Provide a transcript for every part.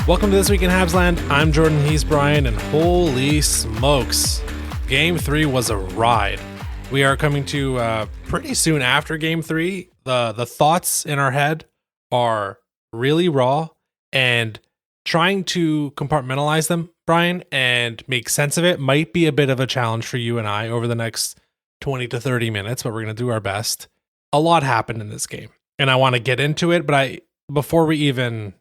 Welcome to This Week in Habsland. I'm Jordan, he's Brian, and holy smokes, Game 3 was a ride. We are coming to pretty soon after Game 3. The thoughts in our head are really raw, and trying to compartmentalize them, Brian, and make sense of it might be a bit of a challenge for you and I over the next 20 to 30 minutes, but we're going to do our best. A lot happened in this game, and I want to get into it, but before we even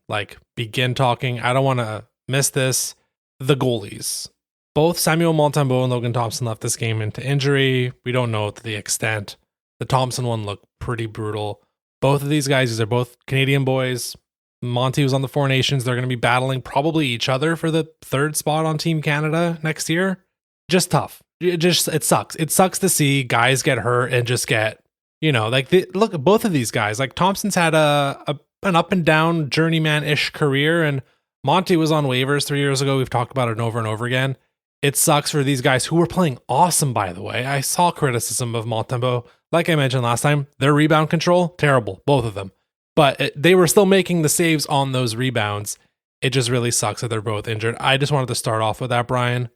begin talking, I don't want to miss this. The goalies. Both Samuel Montembeault and Logan Thompson left this game into injury. We don't know to the extent. The Thompson one looked pretty brutal. Both of these guys, these are both Canadian boys. Monty was on the Four Nations. They're going to be battling probably each other for the third spot on Team Canada next year. Just tough. It sucks. It sucks to see guys get hurt and just get, look at both of these guys. Thompson's had an up and down journeyman-ish career, and Monty was on waivers 3 years ago. We've talked about it over and over again. It sucks for these guys who were playing awesome, by the way. I saw criticism of Montembeault. Like I mentioned last time, their rebound control, terrible, both of them. But they were still making the saves on those rebounds. It just really sucks that they're both injured. I just wanted to start off with that, Brian.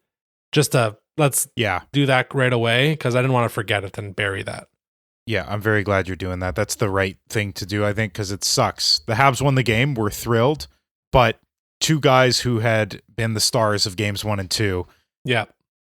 Let's do that right away, because I didn't want to forget it and bury that. Yeah, I'm very glad you're doing that. That's the right thing to do, I think, because it sucks. The Habs won the game. We're thrilled. But two guys who had been the stars of games 1 and 2,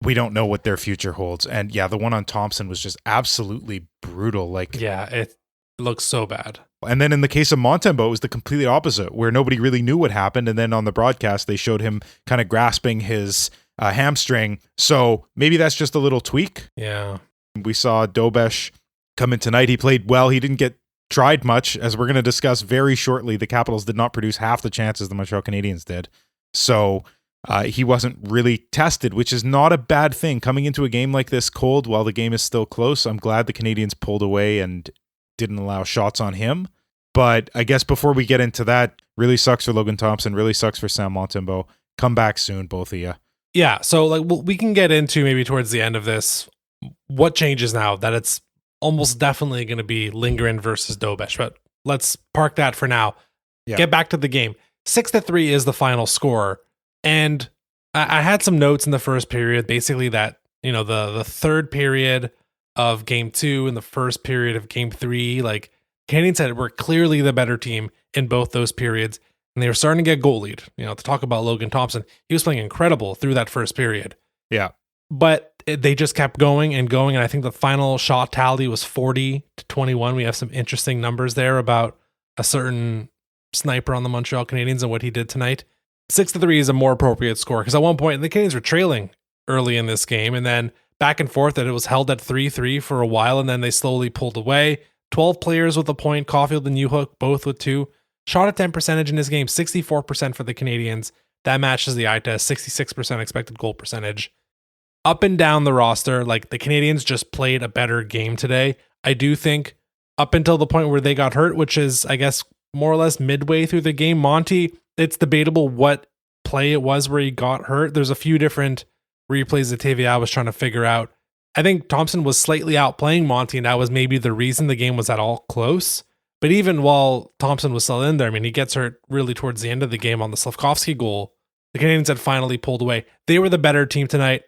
we don't know what their future holds. And the one on Thompson was just absolutely brutal. It looks so bad. And then in the case of Montembeault, it was the completely opposite, where nobody really knew what happened. And then on the broadcast, they showed him kind of grasping his hamstring. So maybe that's just a little tweak. Yeah. We saw Dobesh come in tonight. He played well. He didn't get tried much, as we're going to discuss very shortly. The Capitals did not produce half the chances the Montreal Canadiens did. So he wasn't really tested, which is not a bad thing. Coming into a game like this cold while the game is still close, I'm glad the Canadiens pulled away and didn't allow shots on him. But I guess before we get into that, really sucks for Logan Thompson, really sucks for Sam Montembeault. Come back soon, both of you. Yeah, so we can get into maybe towards the end of this what changes now that it's almost definitely going to be Lindgren versus Dobesh, but let's park that for now. Yeah. Get back to the game. 6-3 is the final score, and I had some notes in the first period, basically that the third period of Game 2 and the first period of Game 3, Canadiens said were clearly the better team in both those periods, and they were starting to get goalied. To talk about Logan Thompson, he was playing incredible through that first period. Yeah. But they just kept going and going, and I think the final shot tally was 40-21. We have some interesting numbers there about a certain sniper on the Montreal Canadiens and what he did tonight. 6-3 is a more appropriate score, because at one point the Canadiens were trailing early in this game, and then back and forth, that it was held at 3-3 for a while, and then they slowly pulled away. 12 players with a point, Caufield and Newhook both with 2. Shot attempt percentage in this game, 64% for the Canadiens. That matches the eye test, 66% expected goal percentage. Up and down the roster, the Canadiens just played a better game today. I do think up until the point where they got hurt, which is, I guess, more or less midway through the game, Monty, it's debatable what play it was where he got hurt. There's a few different replays that TVA was trying to figure out. I think Thompson was slightly outplaying Monty, and that was maybe the reason the game was at all close. But even while Thompson was still in there, he gets hurt really towards the end of the game on the Slafkovsky goal. The Canadiens had finally pulled away. They were the better team tonight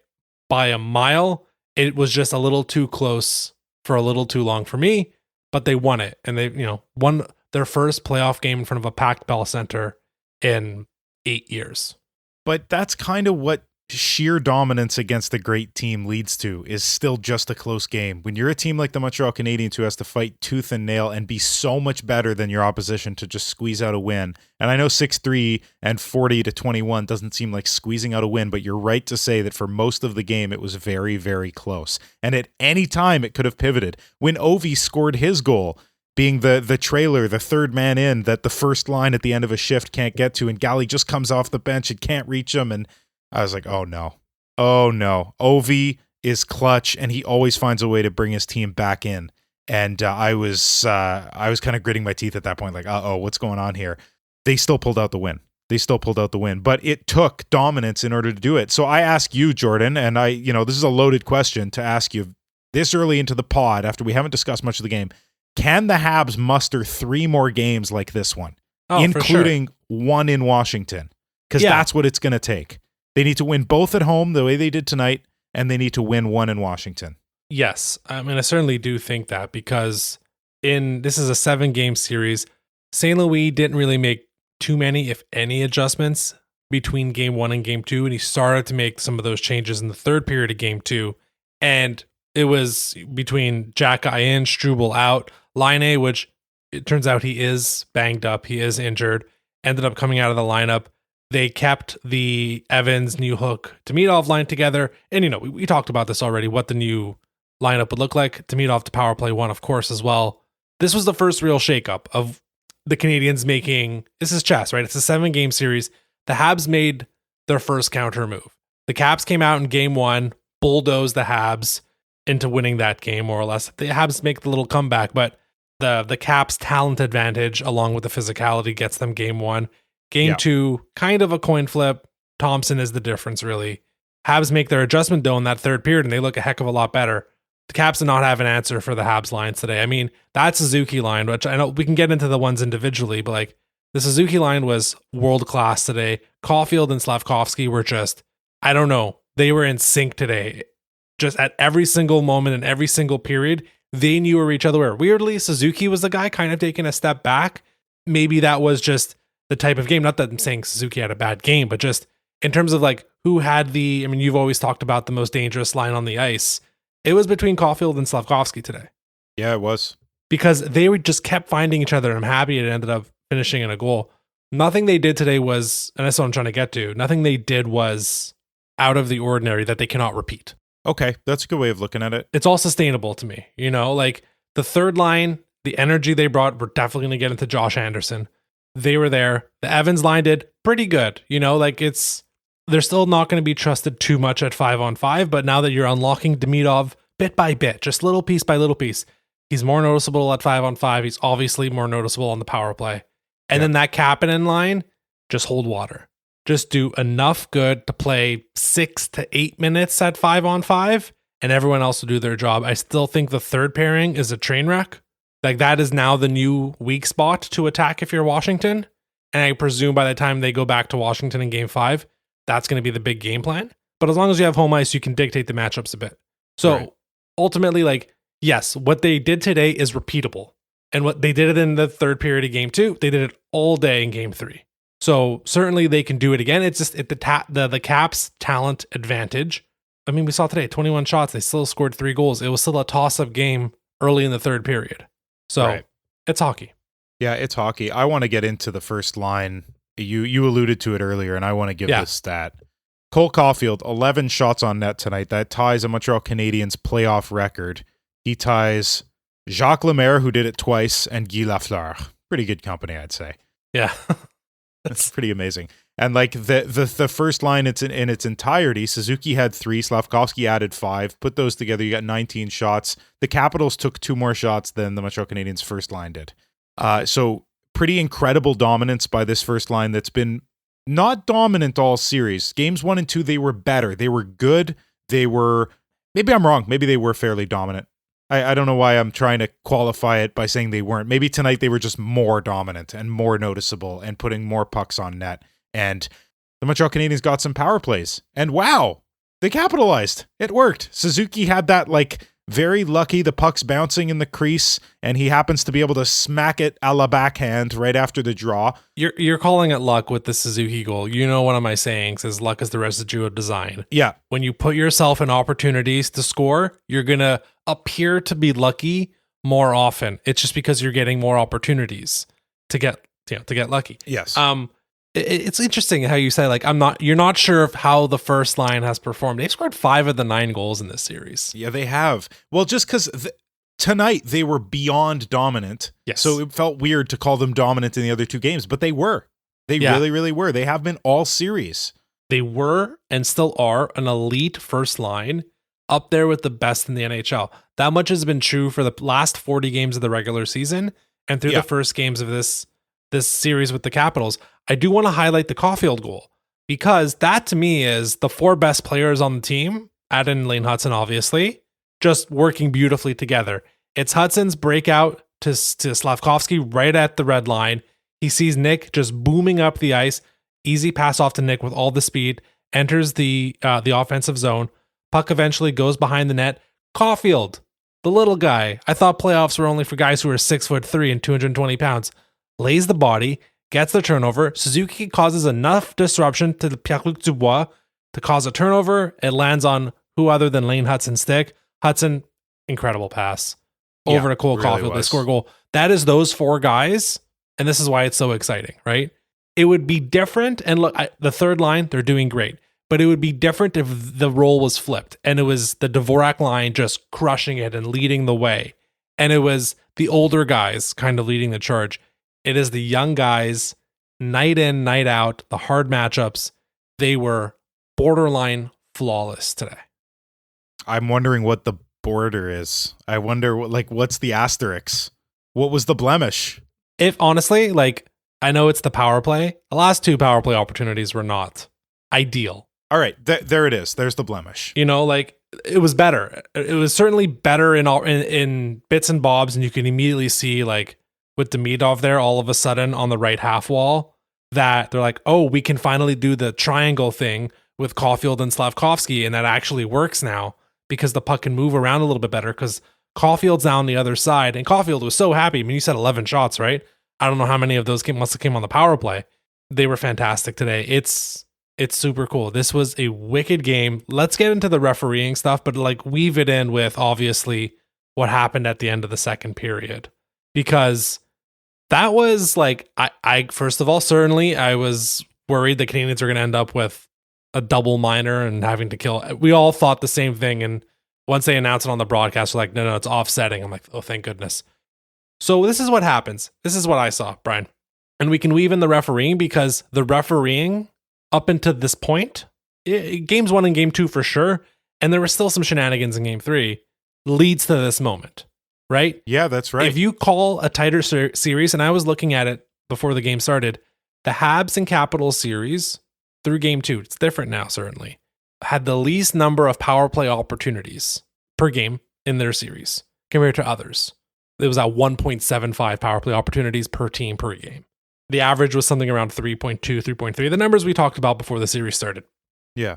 by a mile. It was just a little too close for a little too long for me, but they won it. And they, won their first playoff game in front of a packed Bell Center in 8 years. But that's kind of what sheer dominance against a great team leads to, is still just a close game. When you're a team like the Montreal Canadiens who has to fight tooth and nail and be so much better than your opposition to just squeeze out a win. And I know 6-3 and 40-21 doesn't seem like squeezing out a win, but you're right to say that for most of the game, it was very, very close. And at any time it could have pivoted. When Ovi scored his goal, being the trailer, the third man in that the first line at the end of a shift can't get to, and Galley just comes off the bench and can't reach him, and I was like, oh no. Ovi is clutch, and he always finds a way to bring his team back in. And I was kind of gritting my teeth at that point, what's going on here? They still pulled out the win. But it took dominance in order to do it. So I ask you, Jordan, and this is a loaded question to ask you this early into the pod after we haven't discussed much of the game. Can the Habs muster 3 more games like this one, including one in Washington? because that's what it's going to take. They need to win both at home the way they did tonight, and they need to win one in Washington. Yes. I mean, I certainly do think that because this is a 7-game series. St. Louis didn't really make too many, if any, adjustments between game 1 and game 2. And he started to make some of those changes in the third period of game 2. And it was between Xhekaj in, Struble out, Laine, which it turns out he is banged up. He is injured. Ended up coming out of the lineup. They kept the Evans, Newhook, Demidov line together. And, we talked about this already, what the new lineup would look like. Demidov to power play 1, of course, as well. This was the first real shakeup of the Canadiens making, this is chess, right? It's a 7-game series. The Habs made their first counter move. The Caps came out in game 1, bulldozed the Habs into winning that game, more or less. The Habs make the little comeback, but the Caps' talent advantage, along with the physicality, gets them game 1. Game 2, kind of a coin flip. Thompson is the difference, really. Habs make their adjustment, though, in that third period, and they look a heck of a lot better. The Caps did not have an answer for the Habs lines today. I mean, that Suzuki line, which I know we can get into the ones individually, but the Suzuki line was world class today. Caufield and Slafkovsky were just, I don't know, they were in sync today. Just at every single moment and every single period, they knew where each other were. Weirdly, Suzuki was the guy kind of taking a step back. Maybe that was just the type of game. Not that I'm saying Suzuki had a bad game, but just in terms of who had you've always talked about the most dangerous line on the ice. It was between Caufield and Slafkovsky today. Yeah, it was. Because they just kept finding each other. I'm happy it ended up finishing in a goal. Nothing they did today was, and that's what I'm trying to get to, nothing they did was out of the ordinary that they cannot repeat. Okay, that's a good way of looking at it. It's all sustainable to me. The third line, the energy they brought, we're definitely going to get into Josh Anderson. They were there. The Evans line did pretty good. They're still not going to be trusted too much at 5-on-5, but now that you're unlocking Demidov bit by bit, just little piece by little piece, he's more noticeable at 5-on-5. He's obviously more noticeable on the power play. And then that Kapanen line, just hold water. Just do enough good to play 6 to 8 minutes at 5-on-5, and everyone else will do their job. I still think the third pairing is a train wreck. That is now the new weak spot to attack if you're Washington. And I presume by the time they go back to Washington in game 5, that's going to be the big game plan. But as long as you have home ice, you can dictate the matchups a bit. So ultimately, yes, what they did today is repeatable. And what they did it in the third period of game 2, they did it all day in game 3. So certainly they can do it again. It's just the Caps' talent advantage. I mean, we saw today 21 shots. They still scored 3 goals. It was still a toss-up game early in the third period. So it's hockey. Yeah, it's hockey. I want to get into the first line. You alluded to it earlier, and I want to give this stat. Cole Caufield, 11 shots on net tonight. That ties a Montreal Canadiens playoff record. He ties Jacques Lemaire, who did it twice, and Guy Lafleur. Pretty good company, I'd say. Yeah. That's pretty amazing. And the first line, it's in its entirety. Suzuki had 3, Slafkovsky added 5. Put those together, you got 19 shots. The Capitals took 2 more shots than the Montreal Canadiens' first line did. So pretty incredible dominance by this first line that's been not dominant all series. Games 1 and 2, they were better. They were good. They were, maybe I'm wrong. Maybe they were fairly dominant. I don't know why I'm trying to qualify it by saying they weren't. Maybe tonight they were just more dominant and more noticeable and putting more pucks on net. And the Montreal Canadiens got some power plays. And wow, they capitalized. It worked. Suzuki had that very lucky, the puck's bouncing in the crease, and he happens to be able to smack it a la backhand right after the draw. You're calling it luck with the Suzuki goal. One of my sayings is luck is the residue of design. Yeah. When you put yourself in opportunities to score, you're going to appear to be lucky more often. It's just because you're getting more opportunities to get lucky. Yes. It's interesting how you say you're not sure of how the first line has performed. They've scored 5 of the 9 goals in this series. Yeah, they have. Well, just because tonight they were beyond dominant. Yes. So it felt weird to call them dominant in the other 2 games, but they were. They really, really were. They have been all series. They were and still are an elite first line up there with the best in the NHL. That much has been true for the last 40 games of the regular season and through the first games of this series with the Capitals. I do want to highlight the Caufield goal because that to me is the 4 best players on the team, add in Lane Hudson, obviously, just working beautifully together. It's Hudson's breakout to Slafkovsky right at the red line. He sees Nick just booming up the ice. Easy pass off to Nick with all the speed, enters the offensive zone. Puck eventually goes behind the net. Caufield, the little guy. I thought playoffs were only for guys who are 6'3" and 220 pounds. Lays the body, gets the turnover. Suzuki causes enough disruption to the Pierre-Luc Dubois to cause a turnover. It lands on who other than Lane Hutson's stick. Hudson, incredible pass. Over to Cole really Caufield. They was. score a goal. That is those four guys, and this is why it's so exciting, right? It would be different, and look, the third line, they're doing great. But it would be different if the role was flipped and it was the Dvorak line just crushing it and leading the way. And it was the older guys kind of leading the charge. It is the young guys, night in, night out, the hard matchups. They were borderline flawless today. I'm wondering what the border is. I wonder what's the asterisk? What was the blemish? If honestly, I know it's the power play. The last two power play opportunities were not ideal. All right, there it is. There's the blemish. It was better. It was certainly better in bits and bobs, and you can immediately see with Demidov there, all of a sudden on the right half wall, that they're like, oh, we can finally do the triangle thing with Caufield and Slafkovsky, and that actually works now because the puck can move around a little bit better because Caufield's down the other side, and Caufield was so happy. I mean, you said 11 shots, right? I don't know how many of those must have came on the power play. They were fantastic today. It's super cool. This was a wicked game. Let's get into the refereeing stuff, but weave it in with obviously what happened at the end of the second period, because that was I first of all, certainly I was worried the Canadiens were going to end up with a double minor and having to kill. We all thought the same thing. And once they announced it on the broadcast, we're like, no, it's offsetting. I'm like, oh, thank goodness. So this is what happens. This is what I saw, Brian. And we can weave in the refereeing because the refereeing up until this point, games 1 and game 2 for sure, and there were still some shenanigans in game 3, leads to this moment, right? Yeah, that's right. If you call a tighter series, and I was looking at it before the game started, the Habs and Capitals series through game 2, it's different now certainly, had the least number of power play opportunities per game in their series compared to others. It was at 1.75 power play opportunities per team per game. The average was something around 3.2, 3.3, the numbers we talked about before the series started. Yeah.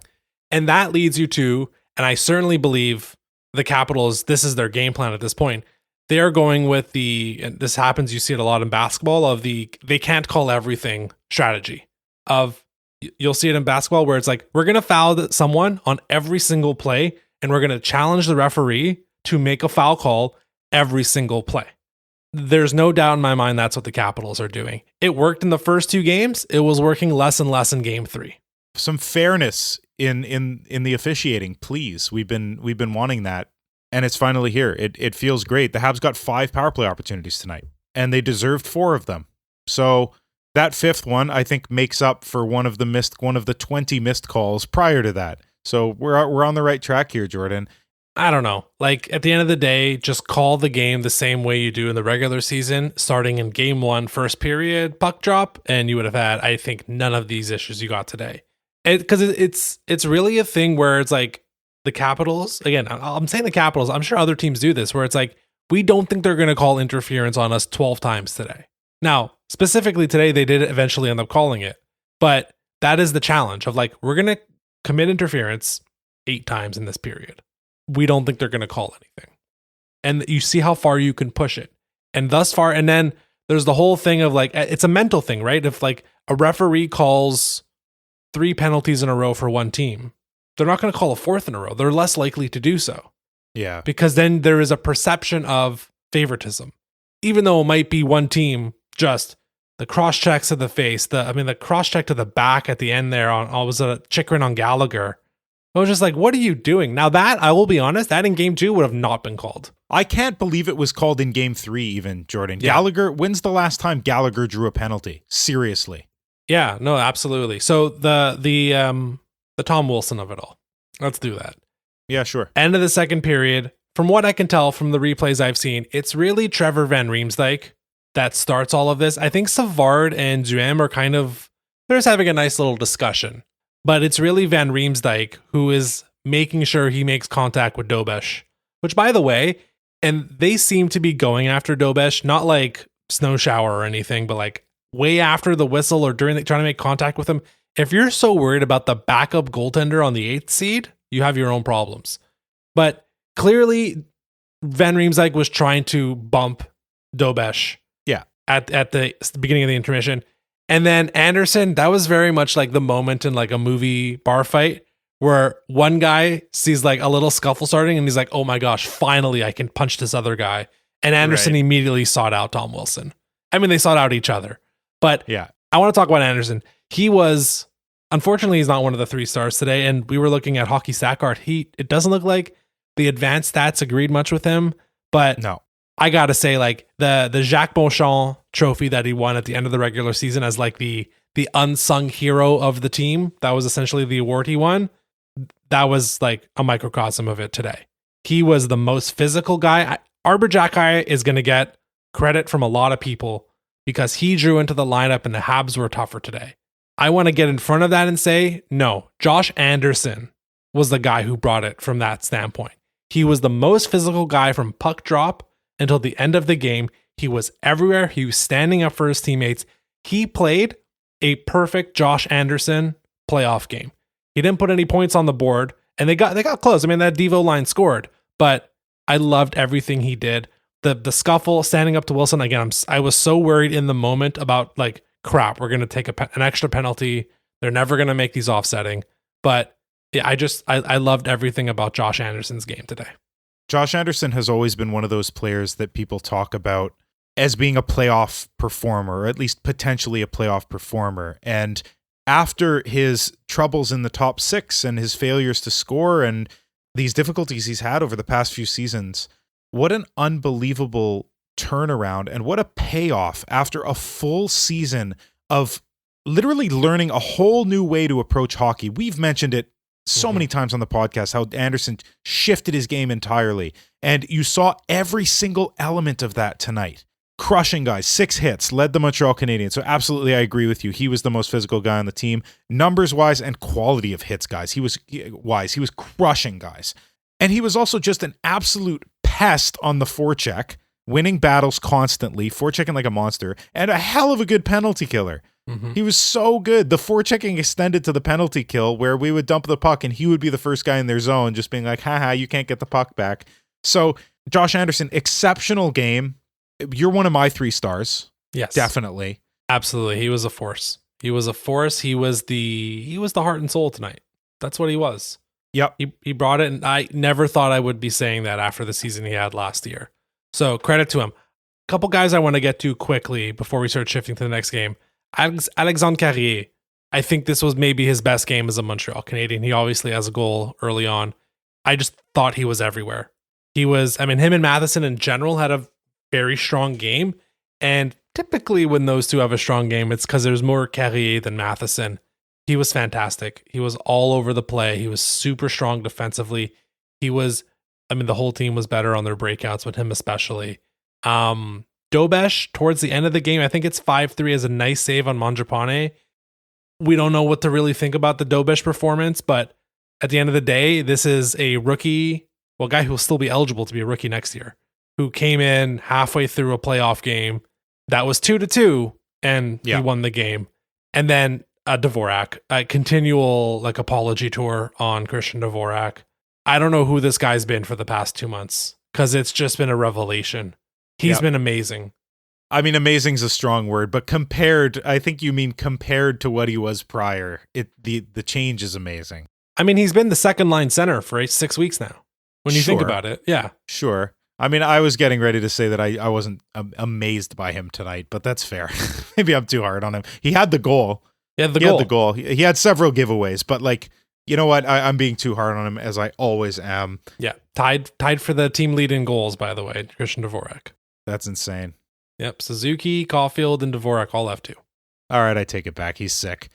And that leads you to, and I certainly believe the Capitals, this is their game plan at this point. They are going with and this happens, you see it a lot in basketball, they can't call everything strategy. You'll see it in basketball where it's we're going to foul someone on every single play, and we're going to challenge the referee to make a foul call every single play. There's no doubt in my mind that's what the Capitals are doing. It worked in the first 2 games. It was working less and less in game 3. Some fairness in the officiating, please. We've been wanting that, and it's finally here. It feels great. The Habs got 5 power play opportunities tonight, and they deserved 4 of them. So that 5th one, I think, makes up for one of the 20 missed calls prior to that. So we're on the right track here, Jordan. I don't know. At the end of the day, just call the game the same way you do in the regular season, starting in game 1, first period, puck drop, and you would have had, I think, none of these issues you got today. Because it's really a thing where it's the Capitals, again, I'm saying the Capitals, I'm sure other teams do this, where it's we don't think they're going to call interference on us 12 times today. Now, specifically today, they did eventually end up calling it, but that is the challenge of we're going to commit interference 8 times in this period. We don't think they're going to call anything. And you see how far you can push it. And thus far, and then there's the whole thing of it's a mental thing, right? If a referee calls 3 penalties in a row for one team, they're not going to call a 4th in a row. They're less likely to do so. Yeah. Because then there is a perception of favoritism. Even though it might be one team, just the cross checks to the face, the cross check to the back at the end there was a Chikrin on Gallagher. I was just what are you doing? Now that, I will be honest, that in game 2 would have not been called. I can't believe it was called in game 3 even, Jordan. Yeah. Gallagher, when's the last time Gallagher drew a penalty? Seriously. Yeah, no, absolutely. So the Tom Wilson of it all. Let's do that. Yeah, sure. End of the second period. From what I can tell from the replays I've seen, it's really Trevor Van Riemsdyk that starts all of this. I think Savard and Duhem are they're just having a nice little discussion. But it's really Van Riemsdyk who is making sure he makes contact with Dobesh. Which, by the way, and they seem to be going after Dobesh, not Snow Shower or anything, but way after the whistle or during trying to make contact with him. If you're so worried about the backup goaltender on the 8th seed, you have your own problems. But clearly, Van Riemsdyk was trying to bump Dobesh. Yeah. At the beginning of the intermission. And then Anderson, that was very much like the moment in like a movie bar fight where one guy sees like a little scuffle starting and he's like, oh my gosh, finally I can punch this other guy. And Anderson immediately sought out Tom Wilson. I mean, they sought out each other. But yeah, I want to talk about Anderson. He was, unfortunately, he's not one of the 3 stars today. And we were looking at Hockey Stat Card. It doesn't look like the advanced stats agreed much with him. But no. I got to say, like, the Jacques Beauchamp trophy that he won at the end of the regular season as like the unsung hero of the team, that was essentially the award he won. That was like a microcosm of it today. He was the most physical guy. Arbor Xhekaj is going to get credit from a lot of people because he drew into the lineup and the Habs were tougher today. I want to get in front of that and say, no, Josh Anderson was the guy who brought it from that standpoint. He was the most physical guy from puck drop until the end of the game. He was everywhere. He was standing up for his teammates. He played a perfect Josh Anderson playoff game. He didn't put any points on the board, and they got close. I mean, that Devo line scored, but I loved everything he did. The scuffle, standing up to Wilson again. I was so worried in the moment about like, crap, we're going to take an extra penalty. They're never going to make these offsetting. But yeah, I loved everything about Josh Anderson's game today. Josh Anderson has always been one of those players that people talk about as being a playoff performer, or at least potentially a playoff performer. And after his troubles in the top 6 and his failures to score and these difficulties he's had over the past few seasons, what an unbelievable turnaround and what a payoff after a full season of literally learning a whole new way to approach hockey. We've mentioned it so many times on the podcast, how Anderson shifted his game entirely. And you saw every single element of that tonight. Crushing guys, 6 hits, led the Montreal Canadiens. So absolutely, I agree with you. He was the most physical guy on the team, numbers-wise and quality of hits, guys. He was crushing guys. And he was also just an absolute pest on the forecheck, winning battles constantly, forechecking like a monster, and a hell of a good penalty killer. Mm-hmm. He was so good. The forechecking extended to the penalty kill where we would dump the puck and he would be the first guy in their zone just being like, haha, you can't get the puck back. So Josh Anderson, exceptional game. You're one of my 3 stars. Yes. Definitely. Absolutely. He was a force. He was the heart and soul tonight. That's what he was. Yep. He brought it, and I never thought I would be saying that after the season he had last year. So credit to him. A couple guys I want to get to quickly before we start shifting to the next game. Alexandre Carrier. I think this was maybe his best game as a Montreal Canadien. He obviously has a goal early on. I just thought he was everywhere. Him and Matheson in general had a very strong game. And typically when those two have a strong game, it's because there's more Carrier than Matheson. He was fantastic. He was all over the play. He was super strong defensively. The whole team was better on their breakouts, but him especially. Dobesh, towards the end of the game, I think it's 5-3, as a nice save on Montembeault. We don't know what to really think about the Dobesh performance, but at the end of the day, this is a rookie, a guy who will still be eligible to be a rookie next year, who came in halfway through a playoff game that was 2-2, and he won the game. And then Dvorak, a continual apology tour on Christian Dvorak. I don't know who this guy's been for the past 2 months, because it's just been a revelation. He's been amazing. I mean, amazing is a strong word, but I think you mean compared to what he was prior, the change is amazing. I mean, he's been the second line center for 6 weeks now, when you think about it. Yeah. Sure. I mean, I was getting ready to say that I wasn't amazed by him tonight, but that's fair. Maybe I'm too hard on him. He had the goal. He had the goal. He had several giveaways, but you know what? I'm being too hard on him, as I always am. Yeah. Tied for the team lead in goals, by the way, Christian Dvorak. That's insane. Yep. Suzuki, Caufield, and Dvorak all have 2. All right, I take it back. He's sick.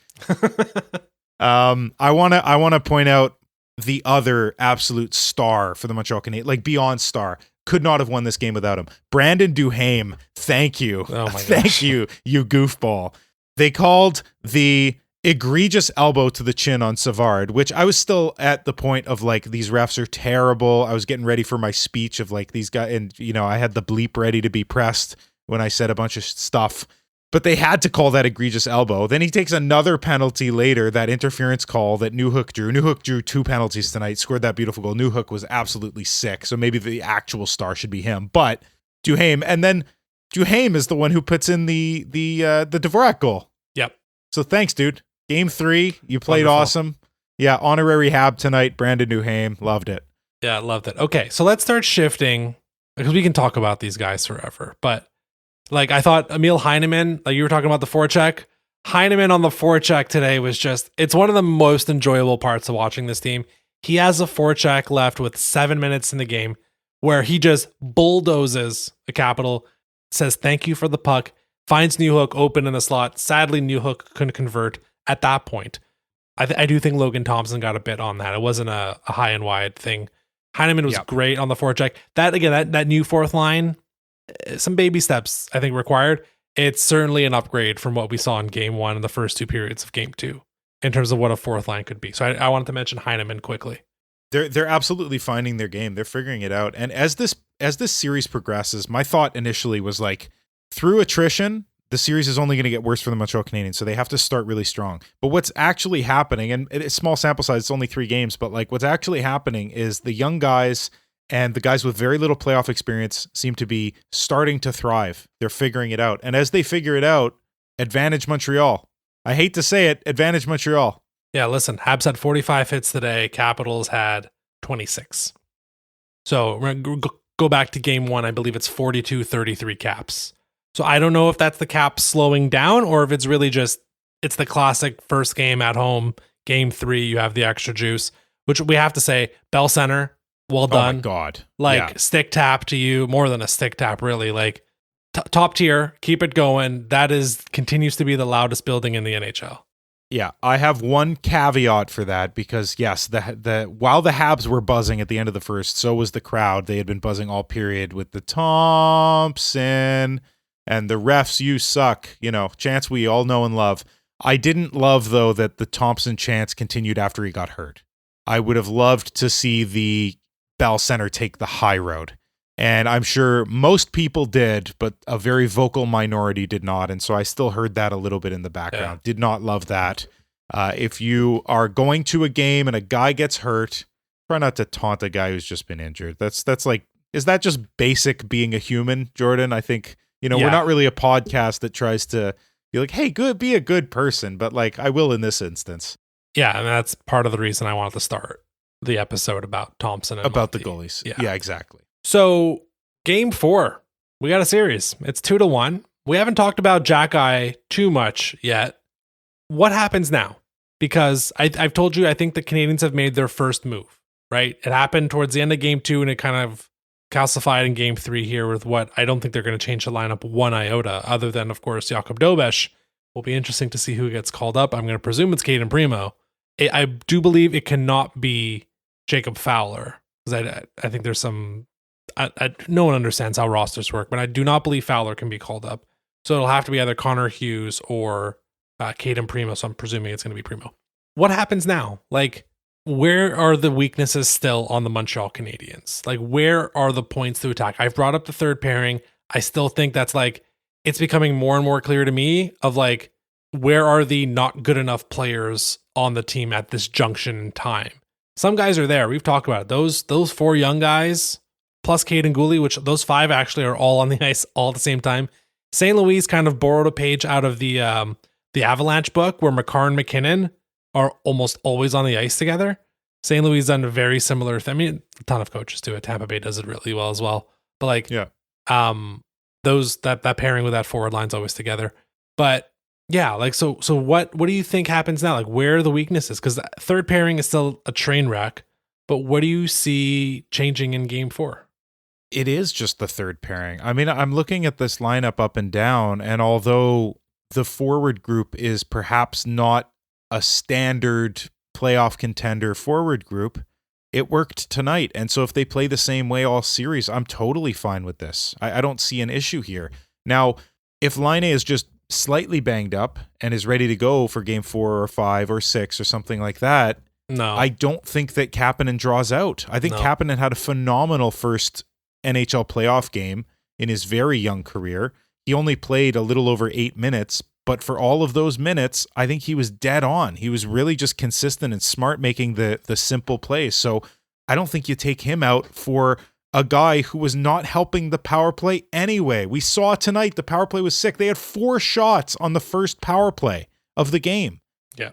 I want to point out the other absolute star for the Montreal Canadiens, beyond star. Could not have won this game without him. Brandon Duhaime, thank you. Oh my gosh. Thank you, you goofball. They called the egregious elbow to the chin on Savard, which I was still at the point of these refs are terrible. I was getting ready for my speech of these guys, and I had the bleep ready to be pressed when I said a bunch of stuff. but they had to call that egregious elbow. Then he takes another penalty later, that interference call that Newhook drew. Newhook drew 2 penalties tonight, scored that beautiful goal. Newhook was absolutely sick, so maybe the actual star should be him. But Duhaime, and then Duhaime is the one who puts in the Dvorak goal. Yep. So thanks, dude. Game 3, you played Wonderful. awesome. Yeah, honorary Hab tonight, Brandon Duhaime. Loved it. Yeah, I loved it. Okay, so let's start shifting, because we can talk about these guys forever. But like, I thought Emil Heineman, like you were talking about the forecheck, Heineman on the forecheck today was just, it's one of the most enjoyable parts of watching this team. He has a forecheck left with 7 minutes in the game where he just bulldozes a Capital, says thank you for the puck, finds Newhook open in the slot. Sadly, Newhook couldn't convert at that point. I do think Logan Thompson got a bit on that. It wasn't a high and wide thing. Heineman was great on the forecheck. That, again, that new fourth line, some baby steps, I think, required. It's certainly an upgrade from what we saw in game 1 and the first 2 periods of game 2 in terms of what a fourth line could be. So I wanted to mention Heineman quickly. They're absolutely finding their game. They're figuring it out. And as this series progresses, my thought initially was like, through attrition, the series is only going to get worse for the Montreal Canadiens, so they have to start really strong. But what's actually happening, and it's small sample size, it's only 3 games, but like what's actually happening is the young guys and the guys with very little playoff experience seem to be starting to thrive. They're figuring it out. And as they figure it out, advantage Montreal. I hate to say it, advantage Montreal. Yeah, listen, Habs had 45 hits today. Capitals had 26. So we're going to go back to game 1. I believe it's 42-33 Caps. So I don't know if that's the Caps slowing down or if it's really just, it's the classic first game at home. Game 3, you have the extra juice, which we have to say, Bell Center, well done. Oh my God. Like, stick tap to you, more than a stick tap, really. Like, top tier, keep it going. That continues to be the loudest building in the NHL. Yeah, I have one caveat for that because, yes, while the Habs were buzzing at the end of the first, so was the crowd. They had been buzzing all period with the Thompson and the refs, you suck, chants we all know and love. I didn't love, though, that the Thompson chants continued after he got hurt. I would have loved to see the Bell Center take the high road. And I'm sure most people did, but a very vocal minority did not. And so I still heard that a little bit in the background. Yeah. Did not love that. If you are going to a game and a guy gets hurt, try not to taunt a guy who's just been injured. That's like, is that just basic being a human, Jordan? I think, we're not really a podcast that tries to be like, hey, be a good person. But like, I will in this instance. Yeah, and that's part of the reason I wanted to start the episode about Thompson and about Monty. The goalies. Yeah, exactly. So, game 4, we got a series. It's 2-1. We haven't talked about Jack-Eye too much yet. What happens now? Because I've told you, I think the Canadiens have made their first move, right? It happened towards the end of game 2, and it kind of calcified in game 3 here with what I don't think they're going to change the lineup one iota, other than, of course, Jakob Dobesch. Will be interesting to see who gets called up. I'm going to presume it's Caden Primo. I do believe it cannot be Jacob Fowler, because I think there's some... no one understands how rosters work, but I do not believe Fowler can be called up. So it'll have to be either Connor Hughes or Caden Primo. So I'm presuming it's going to be Primo. What happens now? Like, where are the weaknesses still on the Montreal Canadiens? Like, where are the points to attack? I've brought up the third pairing. I still think that's like, it's becoming more and more clear to me of like, where are the not good enough players on the team at this junction in time? Some guys are there. We've talked about it. Those 4 young guys, plus Caden Gooley, which those 5 actually are all on the ice all at the same time. St. Louis kind of borrowed a page out of the Avalanche book where McCarr and McKinnon are almost always on the ice together. St. Louis done a very similar thing. I mean, a ton of coaches do it. Tampa Bay does it really well as well. But like, that pairing with that forward line's always together. But yeah, like, so what do you think happens now? Like, where are the weaknesses? Because the third pairing is still a train wreck. But what do you see changing in game 4? It is just the third pairing. I mean, I'm looking at this lineup up and down, and although the forward group is perhaps not a standard playoff contender forward group, it worked tonight. And so if they play the same way all series, I'm totally fine with this. I don't see an issue here. Now, if Laine is just slightly banged up and is ready to go for game 4 or 5 or 6 or something like that, no, I don't think that Kapanen draws out. I think Kapanen had a phenomenal first NHL playoff game in his very young career. he only played a little over 8 minutes, but for all of those minutes, I think he was dead on. He was really just consistent and smart, making the simple plays. So I don't think you take him out for a guy who was not helping the power play anyway. We saw tonight the power play was sick. They had 4 shots on the first power play of the game. Yeah.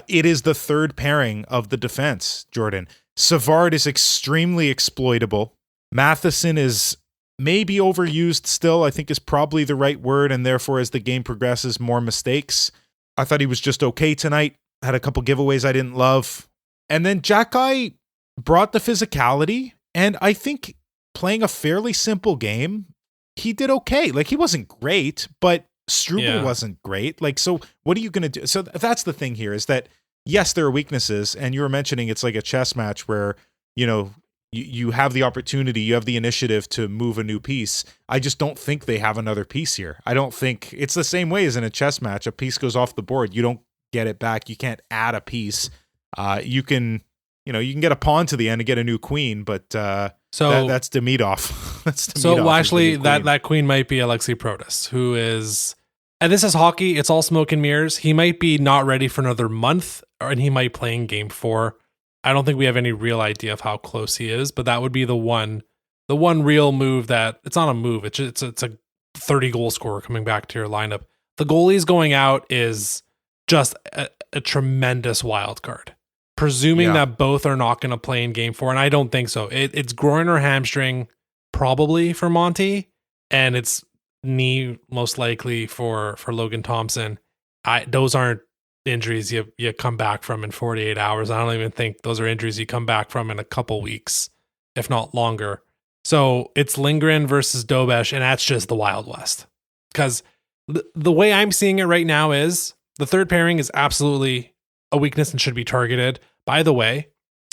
It is the third pairing of the defense, Jordan. Savard is extremely exploitable. Matheson is maybe overused still, I think is probably the right word, and therefore as the game progresses, more mistakes. I thought he was just okay tonight. Had a couple giveaways I didn't love. And then Jack brought the physicality, and I think playing a fairly simple game, he did okay. Like, he wasn't great, but Struble wasn't great. Like, so what are you going to do? So that's the thing here, is that, yes, there are weaknesses, and you were mentioning it's like a chess match where, you have the opportunity, you have the initiative to move a new piece. I just don't think they have another piece here. I don't think it's the same way as in a chess match. A piece goes off the board. You don't get it back. You can't add a piece. You can get a pawn to the end and get a new queen, but that's Demidov. That's Demidov. So actually, that queen might be Alexei Protas, who is, and this is hockey. It's all smoke and mirrors. He might be not ready for another month, and he might play in game 4. I don't think we have any real idea of how close he is, but that would be the one real move that, it's not a move. It's a 30 goal scorer coming back to your lineup. The goalies going out is just a tremendous wild card. Presuming that both are not going to play in game 4, and I don't think so. It's groin or hamstring probably for Monty, and it's knee most likely for Logan Thompson. Those aren't injuries you come back from in 48 hours. I don't even think those are injuries you come back from in a couple weeks, if not longer. So it's Lindgren versus Dobesh, and that's just the Wild West. Because the way I'm seeing it right now is the third pairing is absolutely a weakness and should be targeted. By the way,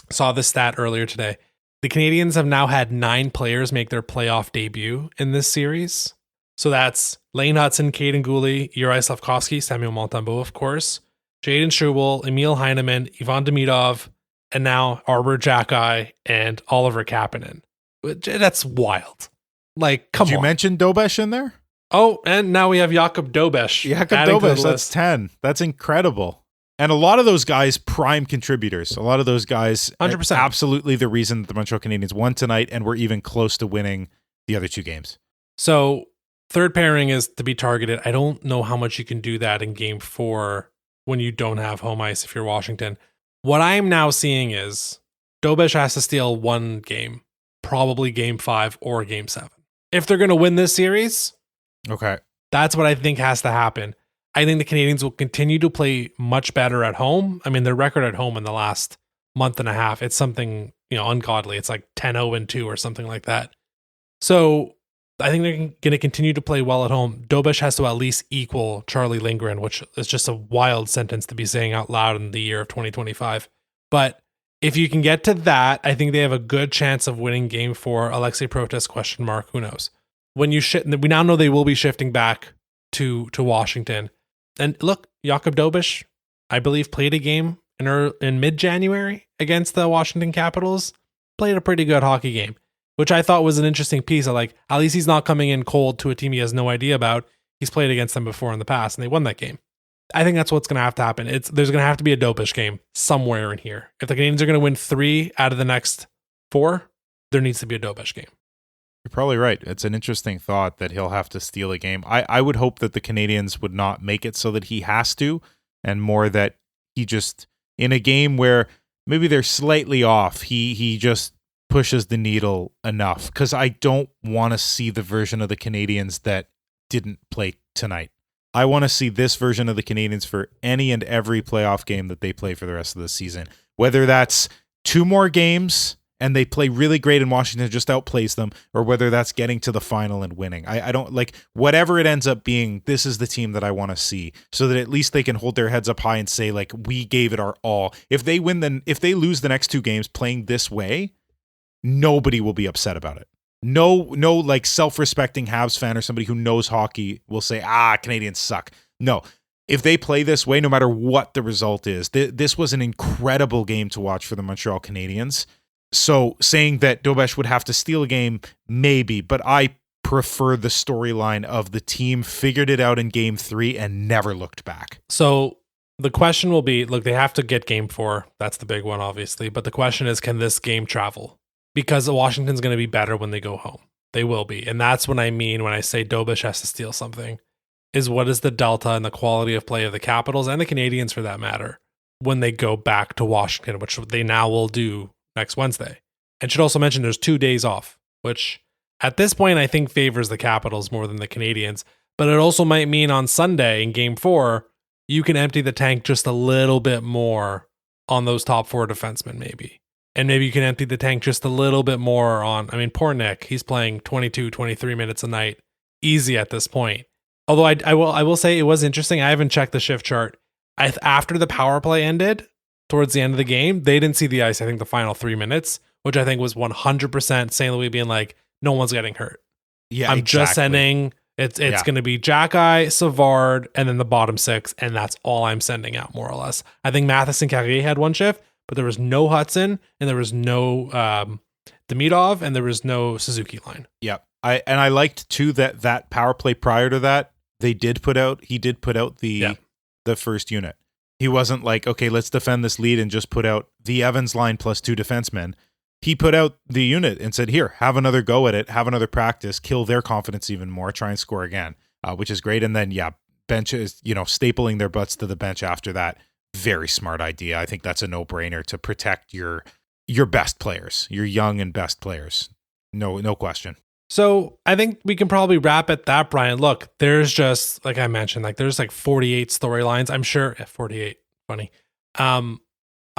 saw this stat earlier today. The Canadiens have now had 9 players make their playoff debut in this series. So that's Lane Hudson, Caden Gooley, Juraj Slafkovsky, Samuel Montembeault, of course, Jaden Struble, Emil Heineman, Ivan Demidov, and now Arbor Xhekaj and Oliver Kapanen. That's wild. Like, come on. Did you mention Dobesh in there? Oh, and now we have Jakub Dobesh. Jakub Dobesh, that's 10. That's incredible. And a lot of those guys, prime contributors. A lot of those guys, 100%. Absolutely the reason that the Montreal Canadiens won tonight and were even close to winning the other 2 games. So, third pairing is to be targeted. I don't know how much you can do that in game 4 when you don't have home ice if you're Washington. What I'm now seeing is Dobesh has to steal one game, probably game 5 or game 7. If they're going to win this series, okay, that's what I think has to happen. I think the Canadiens will continue to play much better at home. I mean, their record at home in the last month and a half, it's something, ungodly. It's like 10-0-2 or something like that. So I think they're going to continue to play well at home. Dobesh has to at least equal Charlie Lindgren, which is just a wild sentence to be saying out loud in the year of 2025. But if you can get to that, I think they have a good chance of winning game 4. Alexei Protas, ? Who knows? We now know they will be shifting back to Washington. And look, Jakub Dobesh, I believe, played a game in mid-January against the Washington Capitals. Played a pretty good hockey game, which I thought was an interesting piece. At least he's not coming in cold to a team he has no idea about. He's played against them before in the past, and they won that game. I think that's what's going to have to happen. There's going to have to be a Dobesh game somewhere in here. If the Canadiens are going to win 3 out of the next 4, there needs to be a Dobesh game. You're probably right. It's an interesting thought that he'll have to steal a game. I would hope that the Canadiens would not make it so that he has to, and more that he just, in a game where maybe they're slightly off, he just pushes the needle enough. Because I don't want to see the version of the Canadiens that didn't play tonight. I want to see this version of the Canadiens for any and every playoff game that they play for the rest of the season. Whether that's 2 more games and they play really great and Washington just outplays them, or whether that's getting to the final and winning. I don't like, whatever it ends up being, this is the team that I want to see, so that at least they can hold their heads up high and say, like, we gave it our all. If they lose the next 2 games playing this way, nobody will be upset about it. No, like, self-respecting Habs fan or somebody who knows hockey will say, Canadiens suck. No. If they play this way, no matter what the result is, this was an incredible game to watch for the Montreal Canadiens. So saying that Dobesh would have to steal a game, maybe, but I prefer the storyline of the team figured it out in game 3 and never looked back. So the question will be, look, they have to get game 4. That's the big one, obviously. But the question is, can this game travel? Because Washington's going to be better when they go home. They will be. And that's what I mean when I say Dobish has to steal something, is what is the delta and the quality of play of the Capitals and the Canadiens, for that matter, when they go back to Washington, which they now will do next Wednesday. And should also mention there's 2 days off, which at this point I think favors the Capitals more than the Canadiens. But it also might mean on Sunday in game 4, you can empty the tank just a little bit more on those top 4 defensemen, maybe. And maybe you can empty the tank just a little bit more on, I mean, poor Nick, he's playing 22, 23 minutes a night, easy at this point. Although I will say it was interesting. I haven't checked the shift chart. After the power play ended, towards the end of the game, they didn't see the ice, I think, the final 3 minutes, which I think was 100% St. Louis being like, no one's getting hurt. Yeah, I'm exactly. just sending, it's going to be Jack-Eye, Savard, and then the bottom 6, and that's all I'm sending out, more or less. I think Matheson Carrier had one shift, but there was no Hudson, and there was no Demidov, and there was no Suzuki line. Yep. I liked too that power play prior to that, he did put out the first unit. He wasn't like, okay, let's defend this lead and just put out the Evans line plus 2 defensemen. He put out the unit and said, here, have another go at it, have another practice, kill their confidence even more, try and score again, which is great. And then, bench is, stapling their butts to the bench after that. Very smart idea. I think that's a no-brainer to protect your best players, your young and best players. No question. So I think we can probably wrap at that, Brian. Look, there's just, like I mentioned, there's 48 storylines. I'm sure 48, funny. I'm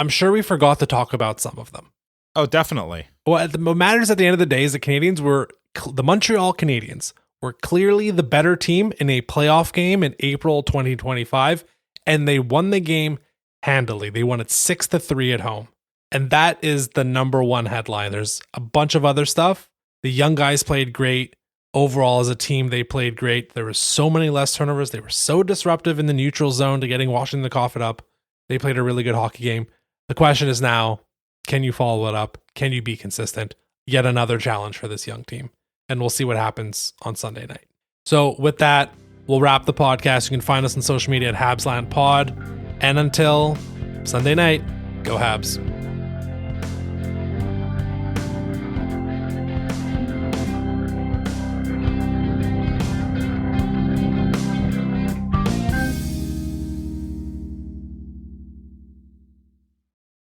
sure we forgot to talk about some of them. Oh, definitely. What matters at the end of the day is the Montreal Canadiens were clearly the better team in a playoff game in April 2025, and they won the game handily. They won it 6-3 at home. And that is the number one headline. There's a bunch of other stuff. The young guys played great. Overall, as a team, they played great. There were so many less turnovers. They were so disruptive in the neutral zone to getting Washington to cough it up. They played a really good hockey game. The question is now, can you follow it up? Can you be consistent? Yet another challenge for this young team. And we'll see what happens on Sunday night. So with that, we'll wrap the podcast. You can find us on social media at HabslandPod. And until Sunday night, go Habs.